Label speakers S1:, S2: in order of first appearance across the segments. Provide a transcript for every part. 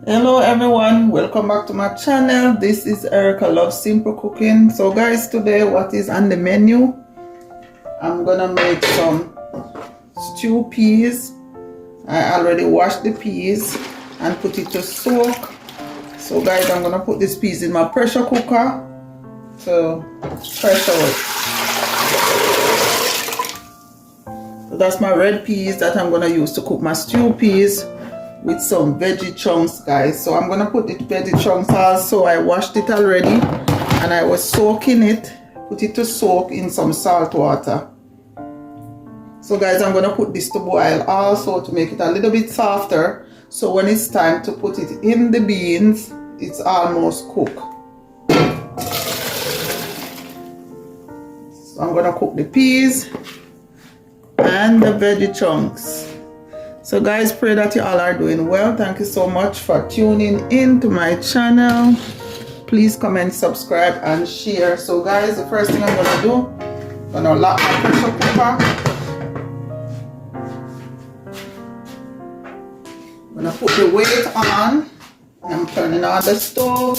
S1: Hello everyone, welcome back to my channel. This is Erica Loves Simple Cooking. So guys, today what is on the menu? I'm gonna make some stew peas. I already washed the peas and put it to soak. So guys, I'm gonna put these peas in my pressure cooker to pressure it. So that's my red peas that I'm gonna use to cook my stew peas with some veggie chunks, guys. So I'm gonna put the veggie chunks also. I washed it already and I was soaking it, put it to soak in some salt water. So guys, I'm gonna put this to boil also to make it a little bit softer, so when it's time to put it in the beans, it's almost cooked. So I'm gonna cook the peas and the veggie chunks. So guys, pray that you all are doing well. Thank you so much for tuning in to my channel. Please comment, subscribe and share. So guys, the first thing I'm gonna do, I'm gonna lock my pressure cooker. I'm gonna put the weight on. I'm turning on the stove.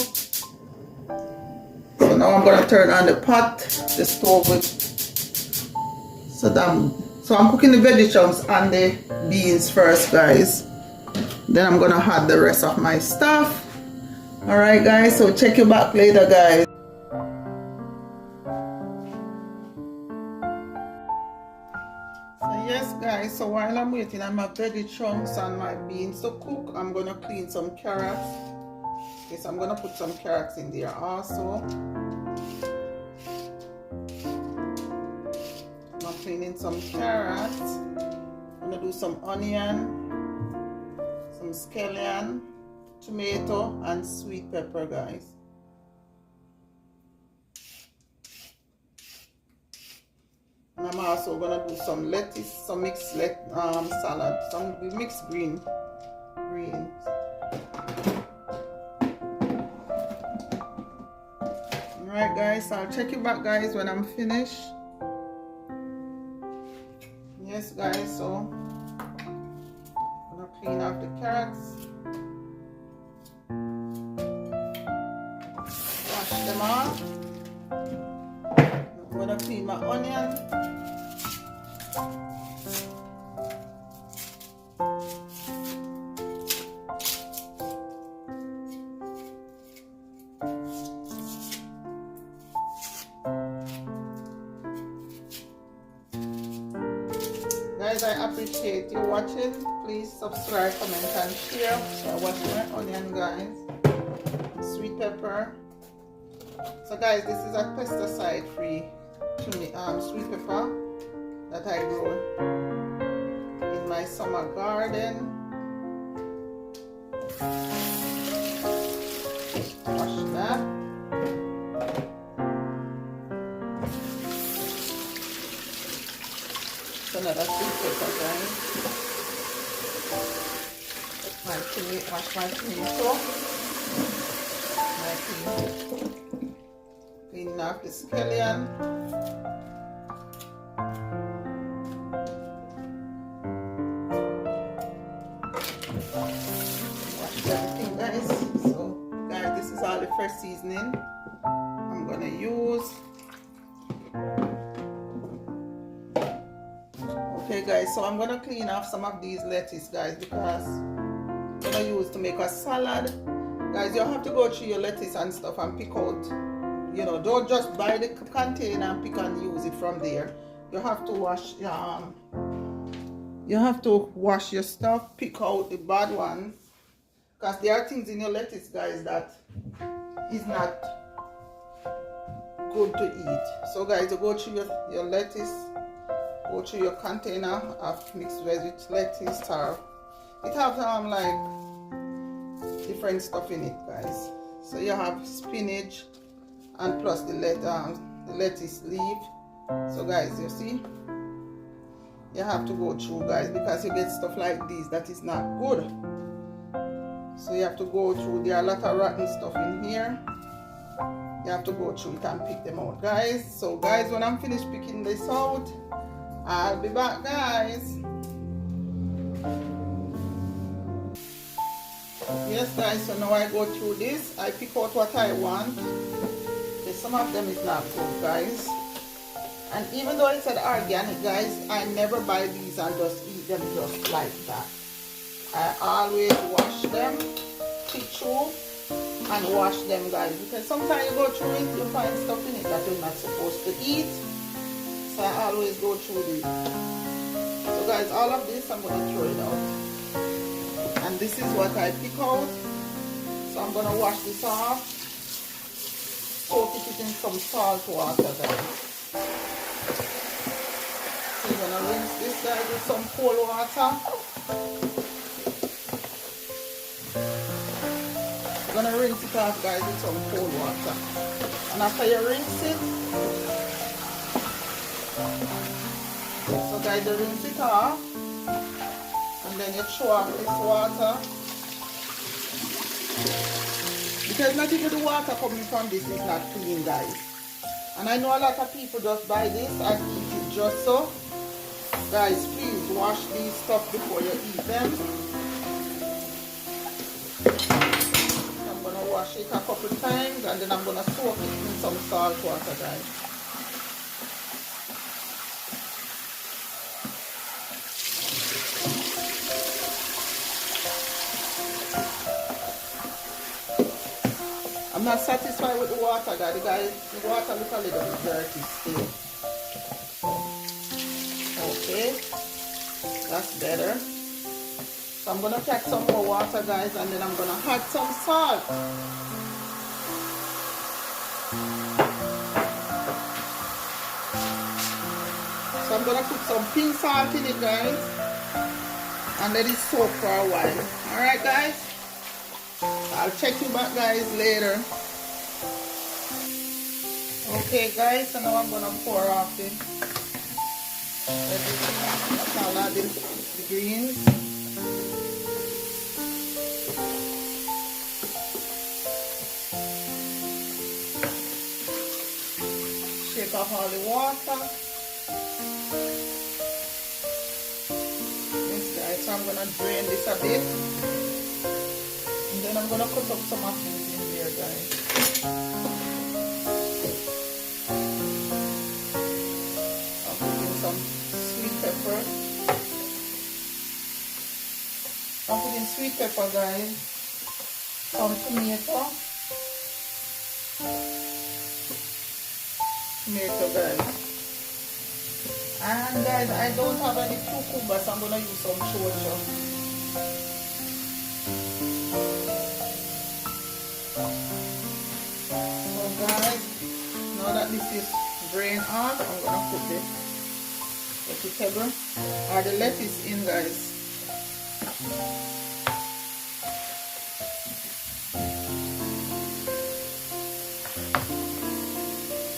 S1: So now I'm gonna turn on the pot, the stove with So I'm cooking the veggie chunks and the beans first, guys. Then I'm gonna add the rest of my stuff. Alright guys, so check you back later, guys. So yes guys, so while I'm waiting on my veggie chunks and my beans to cook, I'm gonna clean some carrots. Okay, so I'm gonna put some carrots in there also. Cleaning some carrots. I'm gonna do some onion, some scallion, tomato, and sweet pepper, guys. And I'm also gonna do some lettuce, some mixed salad, some mixed greens. Alright guys, so I'll check you back, guys, when I'm finished. Yes guys, so I'm gonna clean up the carrots, wash them off. I'm gonna clean my onion. Guys, I appreciate you watching. Please subscribe, comment and share. So I wash my onion, guys. Sweet pepper. So guys, this is a pesticide free sweet pepper that I grow in my summer garden. Wash that. Another sweet pepper, guys. Wash my tomato. Clean up the scallion. Wash everything, guys. So, guys, this is all the fresh seasoning I'm gonna use. Okay guys, so I'm gonna clean off some of these lettuce, guys, because I'm gonna use to make a salad. Guys, you have to go through your lettuce and stuff and pick out, you know, don't just buy the container and pick and use it from there. You have to wash your stuff, pick out the bad ones, because there are things in your lettuce, guys, that is not good to eat. So guys, you go through your lettuce, go through your container of mixed veg with lettuce, or it have like different stuff in it, guys. So you have spinach and plus the lettuce leaf. So guys, you see, you have to go through, guys, because you get stuff like this that is not good. So you have to go through. There are a lot of rotten stuff in here. You have to go through it and pick them out, guys. So guys, when I'm finished picking this out, I'll be back, guys. Yes guys, so now I go through this. I pick out what I want. Okay, some of them is not good guys. And even though it said organic guys, I never buy these and just eat them just like that. I always wash them, pick through and wash them guys, because sometimes you go through it, you find stuff in it that you're not supposed to eat. So I always go through this. So guys, all of this I'm going to throw it out. And this is what I pick out. So I'm going to wash this off. Soak it in some salt water guys. So you're going to rinse this guys with some cold water. You're going to rinse it off guys with some cold water. And after you rinse it, so guys, you rinse it off. And then you throw off this water. Because not even the water coming from this is not clean guys. And I know a lot of people just buy this and eat it just so. Guys, please wash these stuff before you eat them. I'm going to wash it a couple times and then I'm going to soak it in some salt water guys. I'm not satisfied with the water guys. The water looks a little bit dirty still. Okay, that's better. So I'm gonna catch some more water guys and then I'm gonna add some salt. So I'm gonna put some pink salt in it guys and let it soak for a while. Alright guys? I'll check you back guys later. Okay guys, so now I'm gonna pour off the salad, the greens. Shake off all the water. Yes guys, so I'm gonna drain this a bit. And then I'm gonna cut up some of these in there guys. I'll put in some sweet pepper. I'll put in sweet pepper guys. Some tomato. Tomato guys. And guys, I don't have any cucumber, so I'm gonna use some chocho. Now that this is drained off, I'm gonna put the vegetable or the lettuce in guys.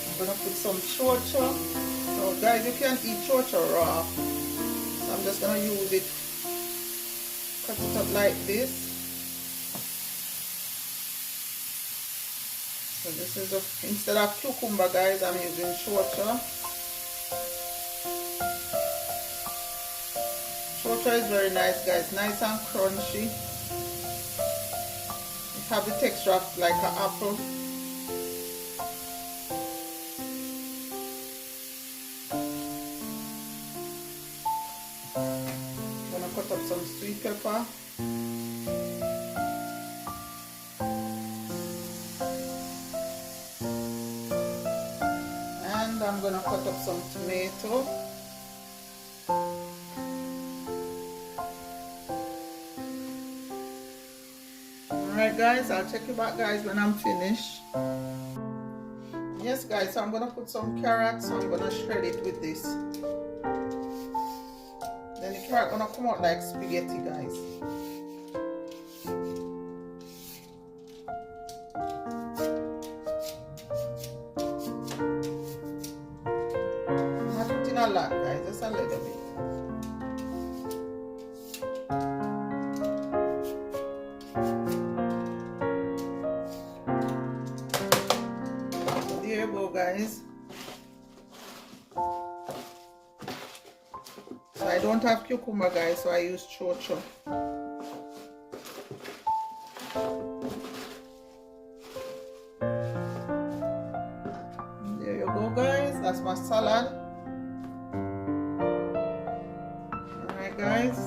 S1: I'm gonna put some chocho. So guys, you can eat chocho raw. So I'm just gonna use it, cut it up like this. So this is instead of cucumber guys, I'm using chocho. Chocho is very nice guys, nice and crunchy. It have the texture of like an apple. I'm gonna cut up some sweet pepper. I'm gonna cut up some tomato. Alright guys, I'll check you back guys when I'm finished. Yes guys, so I'm gonna put some carrots, so I'm gonna shred it with this. Then the carrot gonna come out like spaghetti guys. A lot guys, just a little bit. So there you go guys. So I don't have cucumber guys, so I use chocho. my salad. Alright guys.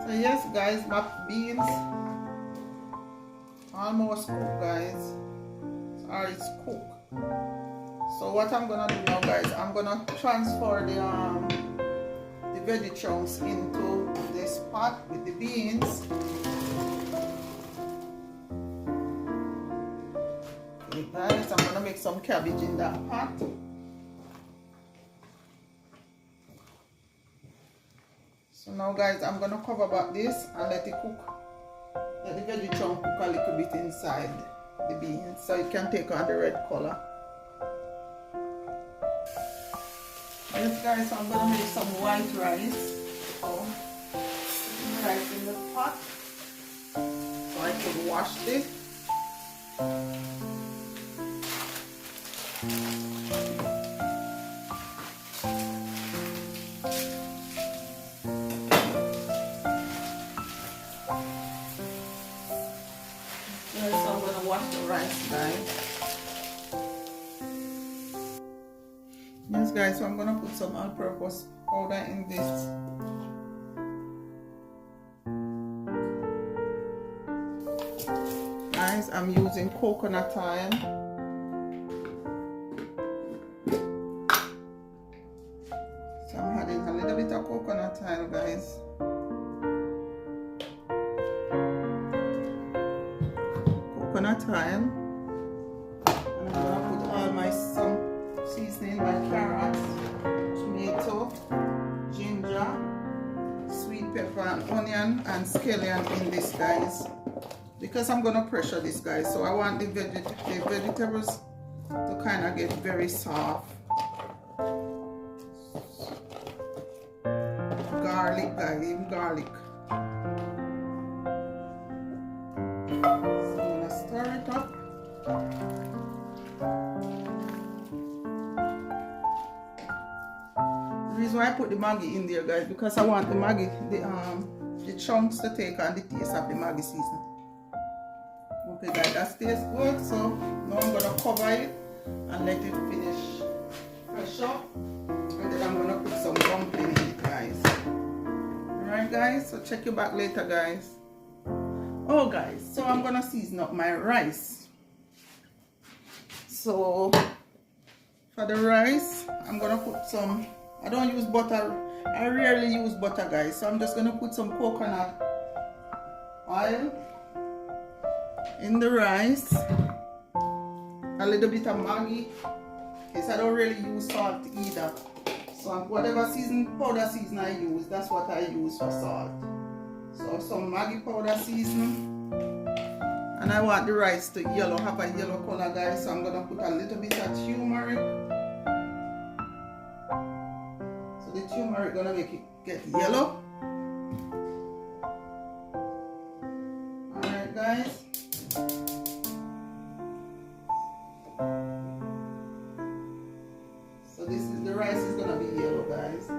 S1: So yes guys, my beans almost cooked guys. Or it's cooked. So what I'm gonna do now guys, I'm gonna transfer the veggie chunks into this pot with the beans. Okay guys, I'm gonna make some cabbage in that pot. So now guys, I'm gonna cover back this and let it cook. Let the veggie chunk cook a little bit inside the beans so it can take on the red color. Yes guys, so I'm gonna make some white rice. So put the rice in the pot so I can wash this. Yes, so I'm gonna wash the rice guys. Yes guys, so I'm gonna put some all-purpose powder in this. Guys, I'm using coconut oil. So I'm adding a little bit of coconut oil guys. Coconut oil. And I'm gonna put all my seasoning, my carrots, tomato, ginger, sweet pepper and onion and scallion in this guys, because I'm gonna pressure this guys, so I want the vegetables to kind of get very soft. Garlic guys, even garlic. So I'm gonna stir it up. The reason why I put the Maggi in there guys, because I want the Maggi, the chunks to take on the taste of the Maggi season. Okay guys, that tastes good. So now I'm gonna cover it and let it finish fresh up, and then I'm gonna put some dumpling in it guys. Alright guys, so check you back later guys. Oh guys, so I'm gonna season up my rice. So for the rice, I'm gonna put some, I don't use butter, I rarely use butter guys, so I'm just gonna put some coconut oil in the rice, a little bit of Maggi, because I don't really use salt either. So whatever powder season I use, that's what I use for salt. So some Maggi powder season. And I want the rice to have a yellow color guys, so I'm gonna put a little bit of turmeric. So the turmeric gonna make it get yellow. Alright guys. So this is the rice is gonna be yellow guys.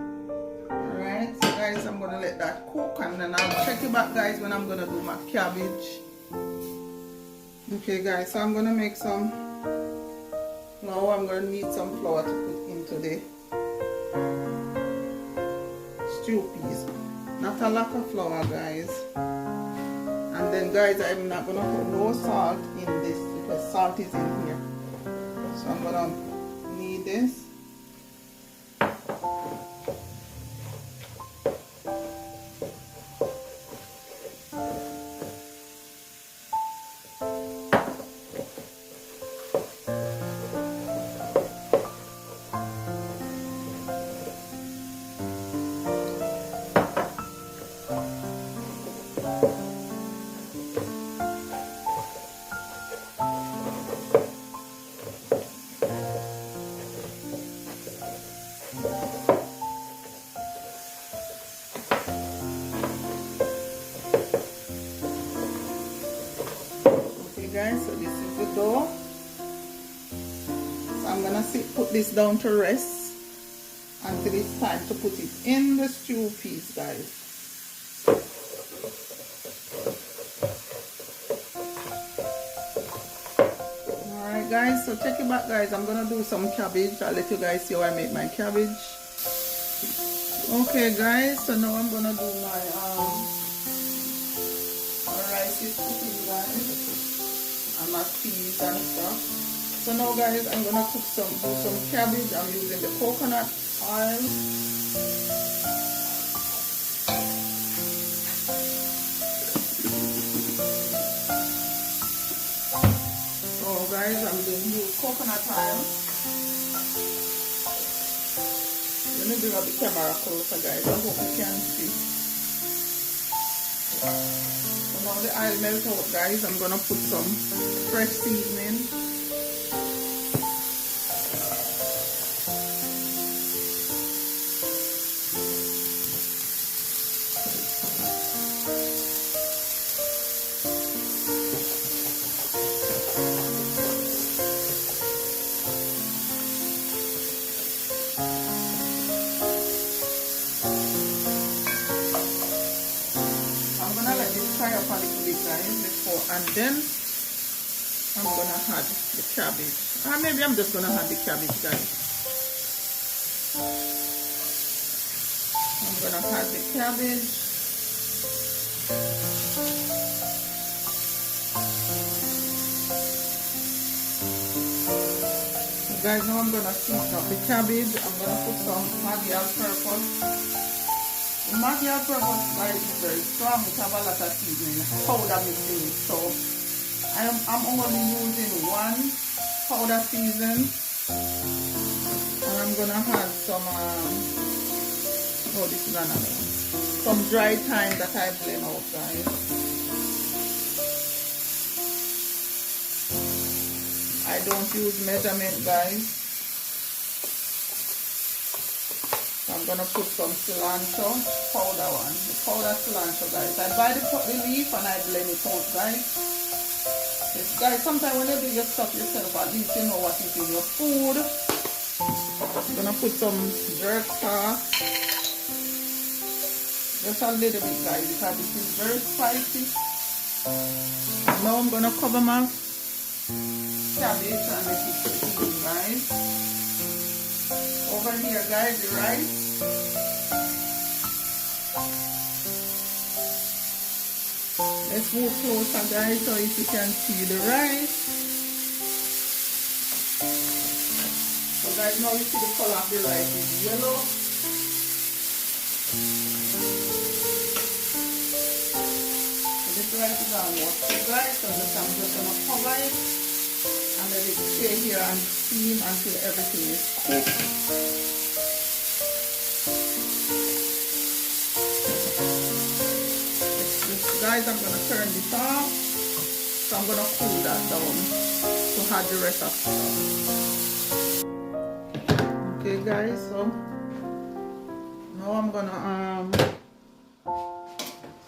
S1: Alright, so guys, I'm gonna let that cook and then I'll check you back guys when I'm gonna do my cabbage. Okay guys, so I'm gonna make some flour. I'm gonna need some flour to put into the stew peas. Not a lot of flour guys. And then guys, I'm not gonna put no salt in this because salt is in here. So I'm gonna need this. Guys, so this is the dough. So I'm gonna put this down to rest until it's time to put it in the stew peas guys. Alright guys, so check it back guys. I'm gonna do some cabbage. I'll let you guys see how I make my cabbage. Okay guys, so now I'm gonna do my rice is cooking guys, and my peas and stuff. So now guys, I'm gonna cook some cabbage. I'm using the coconut oil. So guys, I'm going to use coconut oil. Let me bring up the camera closer guys. I hope you can see. So now the oil melts out guys. I'm gonna put some fresh seasoning. Fry up a little bit guys before, and then I'm gonna add the cabbage, or maybe I'm just gonna add the cabbage guys. I'm gonna add the cabbage. So guys, now I'm gonna season up the cabbage. I'm gonna put some Maggi all-purpose. The Maggi all-purpose guys is very strong. It have a lot of seasoning, powder mixed in it. So I'm only using one powder season, and I'm gonna add some oh, this is another one. Some dry thyme that I blend out guys. I don't use measurement guys. I'm gonna put some cilantro powder one, the powder cilantro guys. I buy the leaf and I blend it out guys. Yes, guys, sometimes when you do your stuff yourself, at least you know what is in your food. I'm gonna put some jerk sauce, just a little bit guys, because this is very spicy. Now I'm gonna cover my cabbage and let it steam guys. Over here guys, the rice. Let's move closer guys so if you can see the rice. So guys, now you see the color of the rice is yellow. So this rice is almost cooked guys, so I'm just gonna cover it and let it stay here and steam until everything is cooked. Guys, I'm gonna turn this off, so I'm gonna cool that down to add the rest of the stuff. Okay guys, so now I'm gonna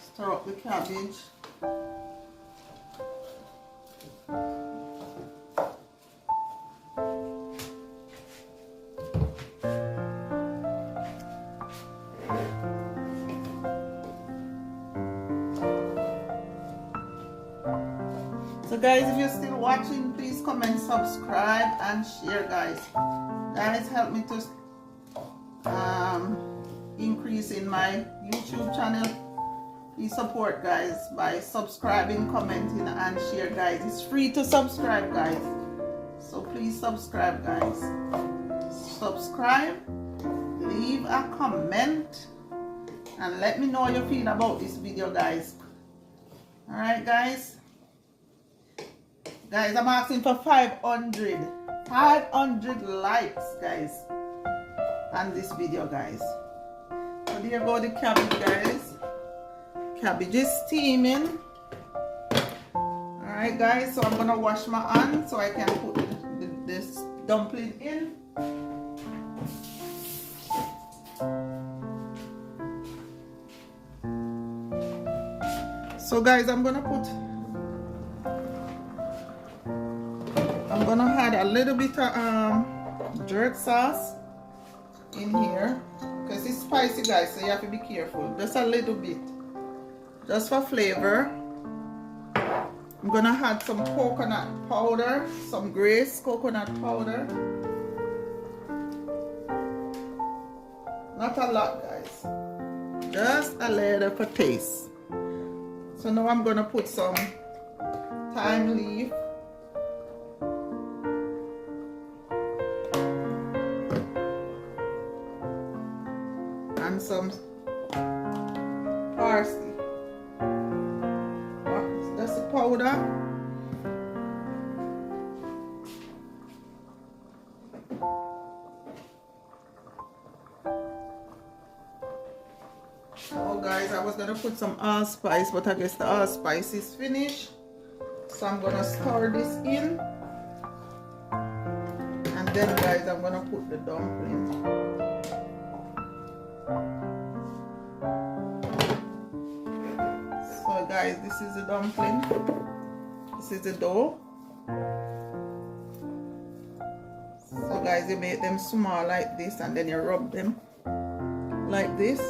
S1: stir up the cabbage. So guys, if you're still watching, please comment, subscribe and share guys. Guys, help me to increase in my YouTube channel. Please support guys by subscribing, commenting and share guys. It's free to subscribe guys, so please subscribe guys. Subscribe, leave a comment and let me know how you feel about this video guys. Alright guys. Guys, I'm asking for 500 likes guys on this video guys. So there go the cabbage guys. Cabbage is steaming. Alright guys, so I'm gonna wash my hand so I can put this dumpling in. So guys, I'm gonna add a little bit of jerk sauce in here because it's spicy guys, so you have to be careful. Just a little bit, just for flavor. I'm gonna add some coconut powder, some Grace coconut powder. Not a lot, guys. Just a little for taste. So now I'm gonna put some thyme leaf. And some parsley. That's the powder. Oh guys, I was gonna put some allspice, but I guess the allspice is finished. So I'm gonna stir this in. And then guys, I'm gonna put the dumpling. So guys, this is the dumpling. This is the dough. So guys, you make them small like this, and then you rub them like this,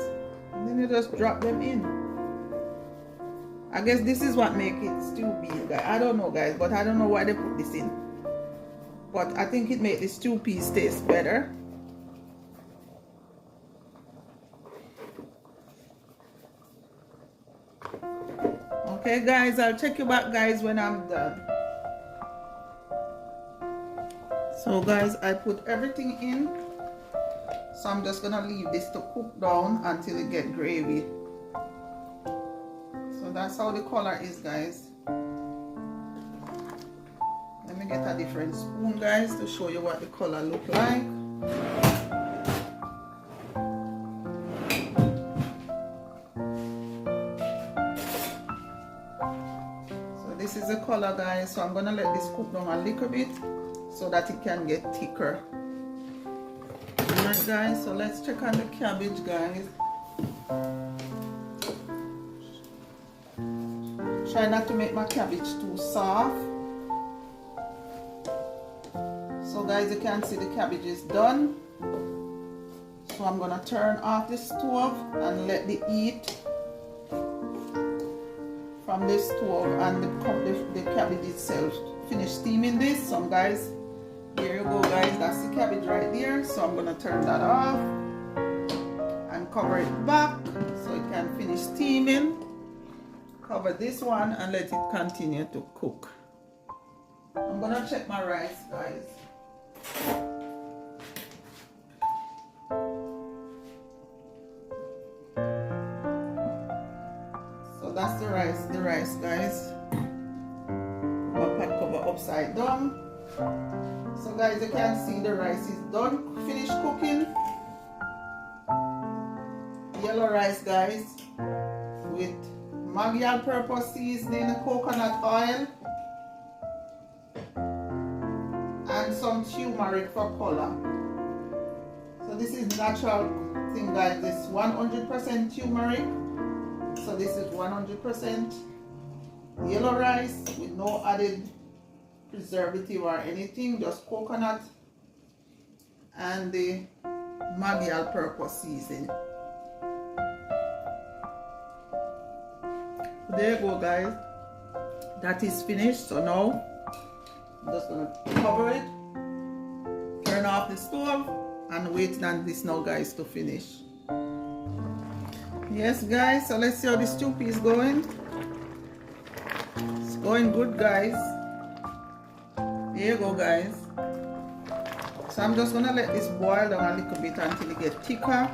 S1: and then you just drop them in. I guess this is what makes it stew peas, guys. I don't know, guys, but I don't know why they put this in. But I think it makes the stew peas taste better. Okay guys, I'll check you back guys when I'm done. So guys, I put everything in. So I'm just gonna leave this to cook down until it get gravy. So that's how the color is, guys. Let me get a different spoon, guys, to show you what the color look like. This is the color, guys. So I'm gonna let this cook down a little bit so that it can get thicker. Alright guys, so let's check on the cabbage, guys. Try not to make my cabbage too soft. So guys, you can see the cabbage is done. So I'm gonna turn off the stove and let the heat from the stove and the cabbage itself finish steaming this. So guys, here you go guys, that's the cabbage right there. So I'm gonna turn that off and cover it back so it can finish steaming. Cover this one and let it continue to cook. I'm gonna check my rice, guys. That's the rice guys. My pot cover upside down. So guys, you can see the rice is done, finished cooking. Yellow rice, guys, with Maggi all-purpose seasoning, coconut oil, and some turmeric for color. So this is natural thing, guys. This 100% turmeric. So this is 100% yellow rice with no added preservative or anything, just coconut and the Maggi all-purpose seasoning. There you go, guys. That is finished. So now I'm just gonna cover it, turn off the stove, and wait on this now, guys, to finish. Yes guys, so let's see how the stew pea is going. It's going good, guys. There you go, guys. So I'm just gonna let this boil down a little bit until it gets thicker.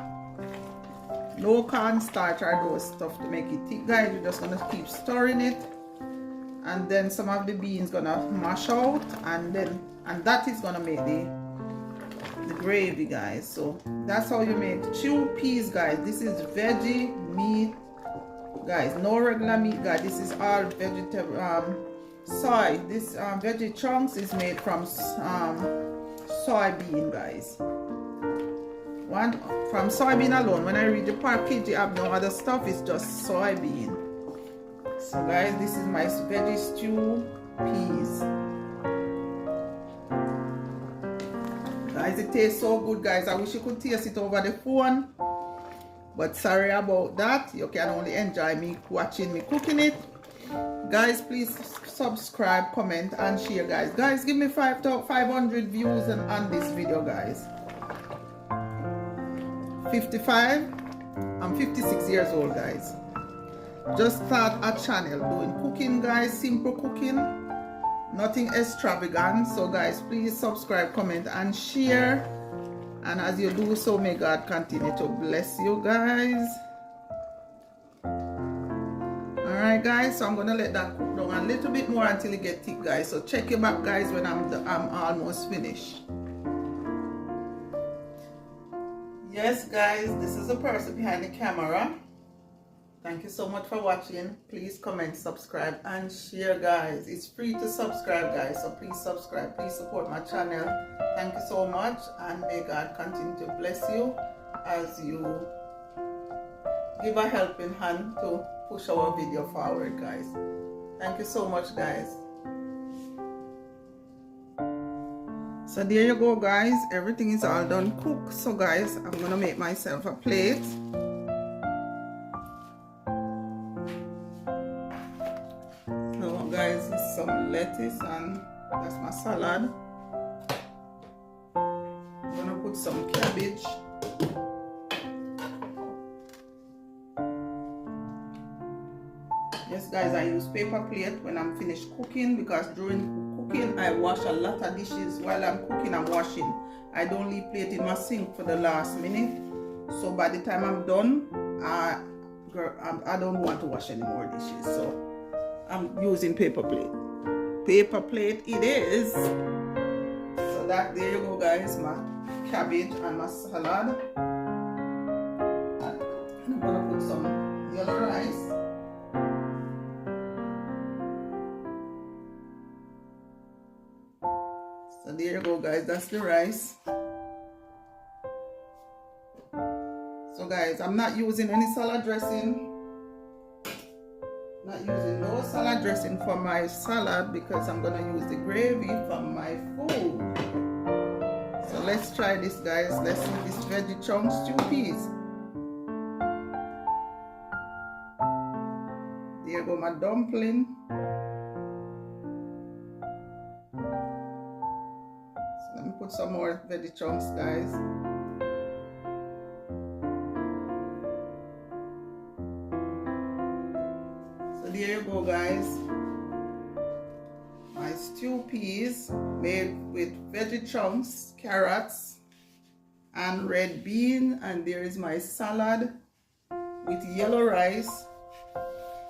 S1: No cornstarch or those stuff to make it thick, guys. We're just gonna keep stirring it, and then some of the beans gonna mash out, and that is gonna make the gravy, guys. So that's how you make stew peas, guys. This is veggie meat, guys. No regular meat, guys. This is all vegetable soy. This veggie chunks is made from soybean, guys. One from soybean alone. When I read the package, you have no other stuff. It's just soybean. So guys, this is my veggie stew peas. Guys, it tastes so good, guys. I wish you could taste it over the phone, but sorry about that. You can only enjoy me watching me cooking it. Guys, please subscribe, comment, and share, guys. Guys, give me 500 views on this video, guys. 55. I'm 56 years old, guys. Just start a channel doing cooking, guys. Simple cooking. Nothing extravagant. So, guys, please subscribe, comment, and share. And as you do so, may God continue to bless you, guys. Alright, guys, so I'm gonna let that cook down a little bit more until it gets thick, guys. So check your back, guys, when I'm almost finished. Yes, guys, this is the person behind the camera. Thank you so much for watching. Please comment, subscribe, and share, guys. It's free to subscribe, guys, so please subscribe. Please support my channel. Thank you so much, and may God continue to bless you as you give a helping hand to push our video forward, guys. Thank you so much, guys. So there you go, guys. Everything is all done cooked. So, guys, I'm gonna make myself a plate. So, guys, it's some lettuce and that's my salad. I'm gonna put some cabbage. Yes, guys, I use paper plate when I'm finished cooking, because during cooking I wash a lot of dishes. While I'm cooking, I'm washing. I don't leave plate in my sink for the last minute, so by the time I'm done, I don't want to wash any more dishes, so I'm using paper plate. Paper plate it is. So that, there you go, guys, my cabbage and my salad. And I'm gonna put some yellow rice. So there you go, guys, that's the rice. So, guys, I'm not using any salad dressing. Not using no salad dressing for my salad, because I'm gonna use the gravy for my food. So let's try this, guys. Let's see this veggie chunks, 2 peas. There you go, my dumpling. Let me put some more veggie chunks, guys. So there you go, guys. My stew peas made with veggie chunks, carrots, and red bean. And there is my salad with yellow rice.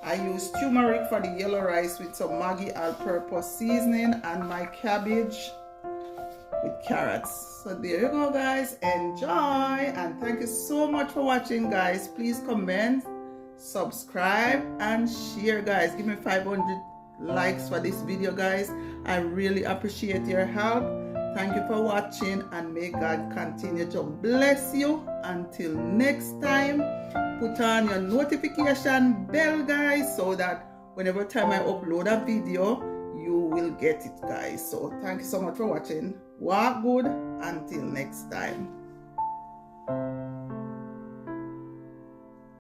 S1: I use turmeric for the yellow rice with some Maggi all-purpose seasoning, and my cabbage with carrots. So there you go, guys. Enjoy, and thank you so much for watching, guys. Please comment, subscribe, and share, guys. Give me 500 likes for this video, guys. I really appreciate your help. Thank you for watching, and may God continue to bless you. Until next time, put on your notification bell, guys, so that whenever time I upload a video, you will get it, guys. So thank you so much for watching. Walk good until next time.